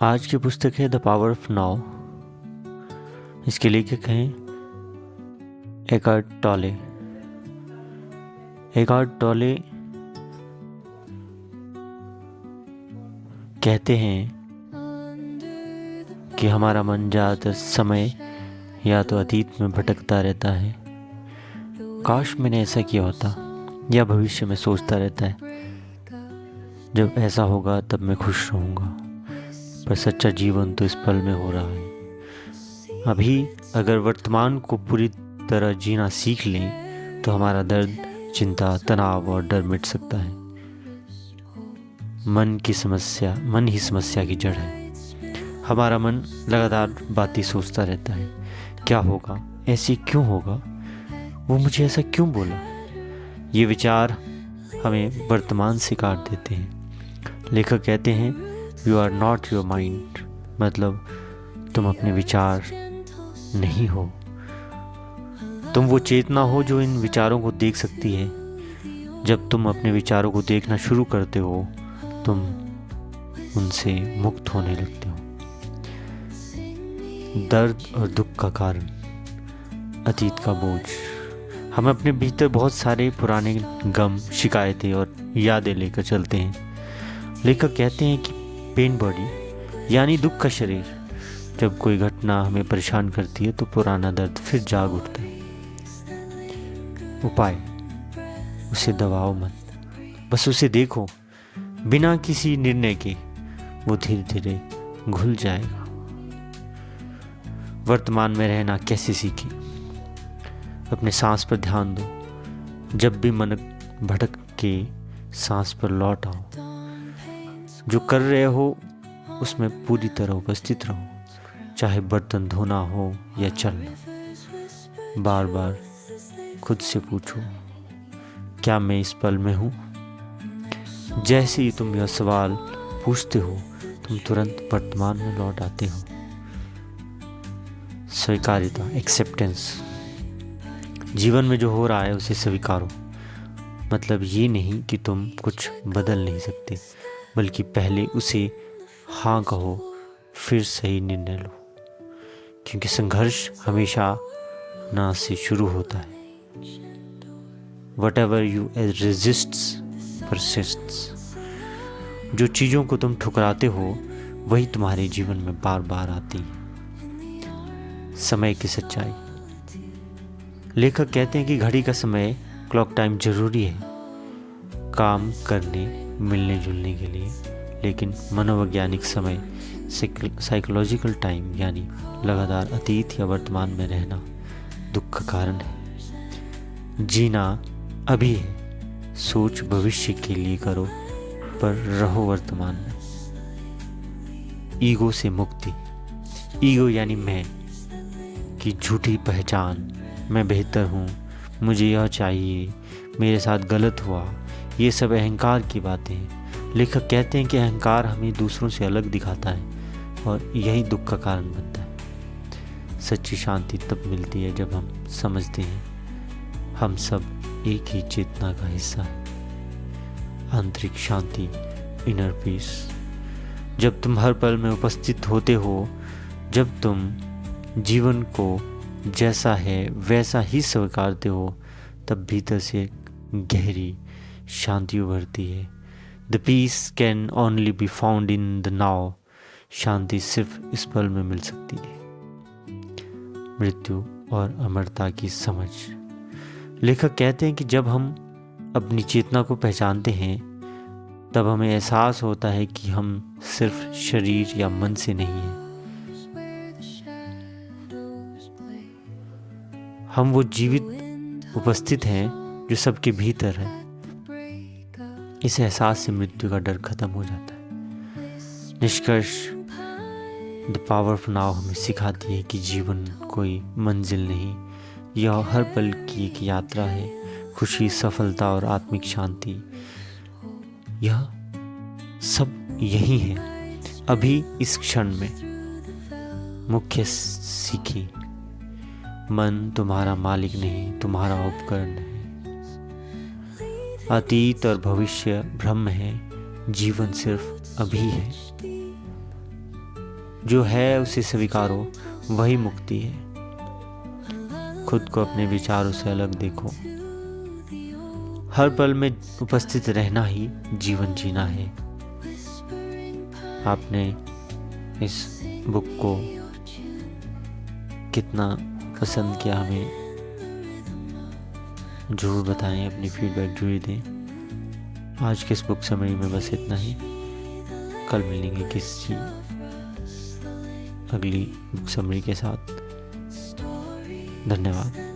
आज की पुस्तक है द पावर ऑफ नाउ। इसके लेखक हैं एकार्ट टॉले। एकार्ट टॉले कहते हैं कि हमारा मन ज़्यादातर समय या तो अतीत में भटकता रहता है, काश मैंने ऐसा किया होता, या भविष्य में सोचता रहता है जब ऐसा होगा तब मैं खुश रहूँगा। पर सच्चा जीवन तो इस पल में हो रहा है। अभी अगर वर्तमान को पूरी तरह जीना सीख लें तो हमारा दर्द, चिंता, तनाव और डर मिट सकता है। मन ही समस्या की जड़ है। हमारा मन लगातार बातें सोचता रहता है, क्या होगा, ऐसे क्यों होगा, वो मुझे ऐसा क्यों बोला। ये विचार हमें वर्तमान से काट देते हैं। लेखक कहते हैं you are not your mind, मतलब तुम अपने विचार नहीं हो। तुम वो चेतना हो जो इन विचारों को देख सकती है। जब तुम अपने विचारों को देखना शुरू करते हो तुम उनसे मुक्त होने लगते हो। दर्द और दुख का कारण, अतीत का बोझ। हम अपने भीतर बहुत सारे पुराने गम, शिकायतें और यादें लेकर चलते हैं। लेखक कहते हैं कि पेन बॉडी यानी दुख का शरीर, जब कोई घटना हमें परेशान करती है तो पुराना दर्द फिर जाग उठता है। उपाय, उसे दबाओ मत, बस उसे देखो बिना किसी निर्णय के। वो धीरे धीरे घुल जाएगा। वर्तमान में रहना कैसे सीखें? अपने सांस पर ध्यान दो। जब भी मन भटक के सांस पर लौट आओ। जो कर रहे हो उसमें पूरी तरह उपस्थित रहो, चाहे बर्तन धोना हो या चलना। बार बार खुद से पूछो, क्या मैं इस पल में हूँ? जैसे ही तुम यह सवाल पूछते हो तुम तुरंत वर्तमान में लौट आते हो। स्वीकार्यता, एक्सेप्टेंस। जीवन में जो हो रहा है उसे स्वीकारो। मतलब ये नहीं कि तुम कुछ बदल नहीं सकते, बल्कि पहले उसे हाँ कहो, फिर सही निर्णय लो। क्योंकि संघर्ष हमेशा ना से शुरू होता है। Whatever you resists persists। जो चीज़ों को तुम ठुकराते हो वही तुम्हारे जीवन में बार बार आती है। समय की सच्चाई। लेखक कहते हैं कि घड़ी का समय, क्लॉक टाइम जरूरी है काम करने, मिलने जुलने के लिए, लेकिन मनोवैज्ञानिक समय, साइकोलॉजिकल टाइम यानी लगातार अतीत या वर्तमान में रहना दुख का कारण है। जीना अभी है, सोच भविष्य के लिए करो, पर रहो वर्तमान में। ईगो से मुक्ति। ईगो यानी मैं की झूठी पहचान, मैं बेहतर हूँ, मुझे यह चाहिए, मेरे साथ गलत हुआ, ये सब अहंकार की बातें हैं। लेखक कहते हैं कि अहंकार हमें दूसरों से अलग दिखाता है और यही दुख का कारण बनता है। सच्ची शांति तब मिलती है जब हम समझते हैं हम सब एक ही चेतना का हिस्सा है। आंतरिक शांति, इनर पीस। जब तुम हर पल में उपस्थित होते हो, जब तुम जीवन को जैसा है वैसा ही स्वीकारते हो, तब भीतर से एक गहरी शांति उभरती है। The peace can only be found in the now. शांति सिर्फ इस पल में मिल सकती है। मृत्यु और अमरता की समझ। लेखक कहते हैं कि जब हम अपनी चेतना को पहचानते हैं तब हमें एहसास होता है कि हम सिर्फ शरीर या मन से नहीं हैं। हम वो जीवित उपस्थित हैं जो सबके भीतर है। इस एहसास से मृत्यु का डर खत्म हो जाता है। निष्कर्ष, द पावर ऑफ नाउ हमें सिखाती है कि जीवन कोई मंजिल नहीं, यह हर पल की एक यात्रा है। खुशी, सफलता और आत्मिक शांति, यह सब यही है अभी इस क्षण में। मुख्य सीखी, मन तुम्हारा मालिक नहीं, तुम्हारा उपकरण है। अतीत और भविष्य भ्रम है, जीवन सिर्फ अभी है। जो है उसे स्वीकारो, वही मुक्ति है। खुद को अपने विचारों से अलग देखो। हर पल में उपस्थित रहना ही जीवन जीना है। आपने इस बुक को कितना पसंद किया हमें ज़रूर बताएं, अपनी फीडबैक ज़रूर दें। आज के इस बुक समरी में बस इतना ही। कल मिलेंगे किसी अगली बुक समरी के साथ। धन्यवाद।